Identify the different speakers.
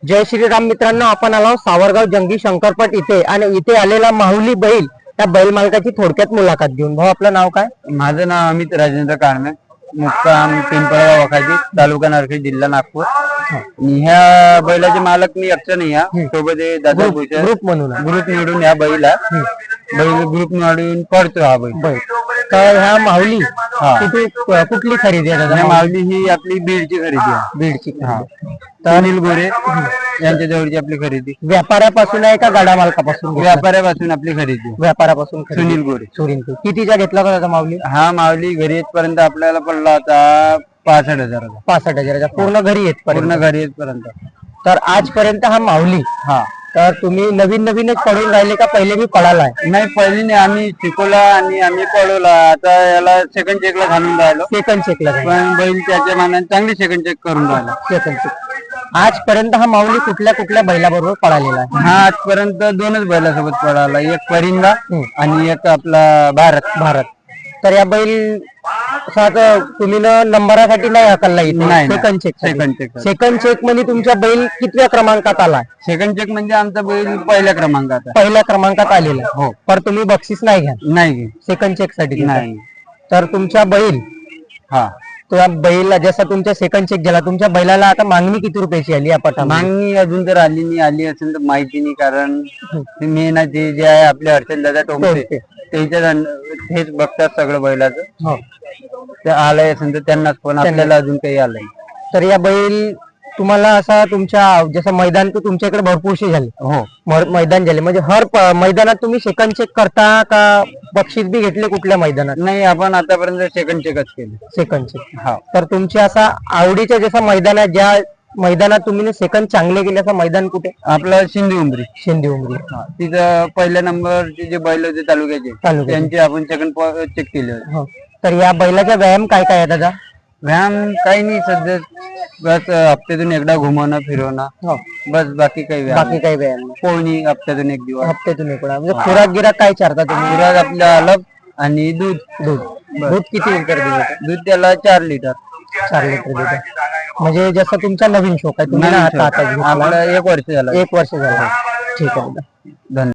Speaker 1: जय श्रीराम मित्रांनो, आपण आलो सावरगाव जंगी शंकरपट इथे आणि इथे आलेला माहुली बैल त्या बैल मालकाची थोडक्यात मुलाखत घेऊन. भाऊ आपलं नाव काय?
Speaker 2: माझं नाव अमित राजेंद्र कारणे, मुक्काम पिंपळगाव वखाजी, तालुका नरखेड, जिल्हा नागपूर. आणि ह्या बैलाचे मालक मी एकटा नाही आहे, सोबत हे दादा भुसे
Speaker 1: ग्रुप म्हणून
Speaker 2: ग्रुप मिळून ह्या बैल ग्रुप मिळून पडतो हा बैल.
Speaker 1: तर ह्या माऊली कुठली खरेदी आहे दादा?
Speaker 2: माऊली ही आपली बीडची खरेदी आहे.
Speaker 1: बीडची.
Speaker 2: सुनील गोरे यांच्या जवळची आपली खरेदी.
Speaker 1: व्यापाऱ्यापासून आहे का गाडा मालकापासून?
Speaker 2: व्यापाऱ्यापासून आपली खरेदी.
Speaker 1: व्यापाऱ्यापासून.
Speaker 2: सुनील गोरे.
Speaker 1: कितीचा घेतला का दादा माऊली?
Speaker 2: हा माऊली घरी येतपर्यंत आपल्याला पडला होता 65,000.
Speaker 1: 65,000 पूर्ण घरी येत
Speaker 2: पूर्ण घरी येतपर्यंत.
Speaker 1: तर आजपर्यंत हा माऊली, तर तुम्ही नवीनच पळून राहिले का पहिले मी पळालाय?
Speaker 2: नाही, पहिली नाही, आम्ही शिकवला आणि आम्ही पळवला. आता याला सेकंड चेकला घालून राहिलो.
Speaker 1: सेकंड चेकला
Speaker 2: पण बैल त्याच्या मानाने चांगली सेकंड चेक करून राहिला.
Speaker 1: Second check. आजपर्यंत हा माऊली कुठल्या बैलाबरोबर पळालेला आहे?
Speaker 2: हा आजपर्यंत दोनच बैलासोबत पळाला, एक परिंदा आणि एक आपला भारत.
Speaker 1: तर या बैल तुम्ही नंबरासाठी नाही हाकलला इथे?
Speaker 2: नाही.
Speaker 1: सेकंड चेक म्हणजे तुमच्या बैल कितव्या क्रमांकात आला?
Speaker 2: सेकंड चेक म्हणजे आमचा बैल पहिल्या क्रमांकात
Speaker 1: आलेला. हो. पण तुम्ही बक्षीस नाही घ्या?
Speaker 2: नाही,
Speaker 1: सेकंड चेक साठी
Speaker 2: नाही.
Speaker 1: तर तुमच्या बैल त्या बैला जसा तुमच्या सेकंड चेक झाला, तुमच्या बैलाला आता मागणी किती रुपयाची आली या पटा?
Speaker 2: मागणी अजून तर आली नाही. आली असेल तर माहिती नाही, कारण मेन जे आहे आपले हर्षल दादा टोमटे तेच बघतात सगळं बैलाचं. ते आलंय असेल तर त्यांनाच, पण आपल्याला अजून काही आलंय.
Speaker 1: तर या बैल तुम्हाला असा तुमच्या जसं मैदान तर तुमच्याकडे भरपूरसे झाले.
Speaker 2: हो,
Speaker 1: मैदान झाले म्हणजे हर मैदानात तुम्ही सेकंड चेक करता का बक्षीस बी घेतले कुठल्या मैदानात?
Speaker 2: नाही, आपण आतापर्यंत सेकंड चेकच केले.
Speaker 1: Second check. तर तुमच्या असा आवडीच्या जसं मैदान आहे, ज्या मैदानात तुम्ही सेकंड चांगले केले असं मैदान कुठे?
Speaker 2: आपलं शिंदे उमरी.
Speaker 1: तिथं
Speaker 2: पहिल्या नंबरचे जे बैल होते तालुक्याचे, त्यांचे आपण सेकंड चेक केले होते.
Speaker 1: तर या बैलाचा व्यायाम काय काय आहे दादा?
Speaker 2: व्यायाम काही नाही, सध्या बस हप्त्यातून एकदा घुमवणं फिरवणं, बस. बाकी काही व्यायाम पोहणी हप्त्यातून एक दिवस.
Speaker 1: हप्त्यातून एक वेळा. म्हणजे खुराक गिराक काय चारता तुम्ही?
Speaker 2: खुराक आपल्या अलग आणि दूध.
Speaker 1: किती लिटर देतात?
Speaker 2: दूध त्याला 4 लिटर.
Speaker 1: 4 लिटर देतात. म्हणजे जसं तुमचा नवीन शोक आहे, तुम्ही
Speaker 2: आपला 1 वर्ष झालं.
Speaker 1: ठीक आहे.
Speaker 2: धन्यवाद.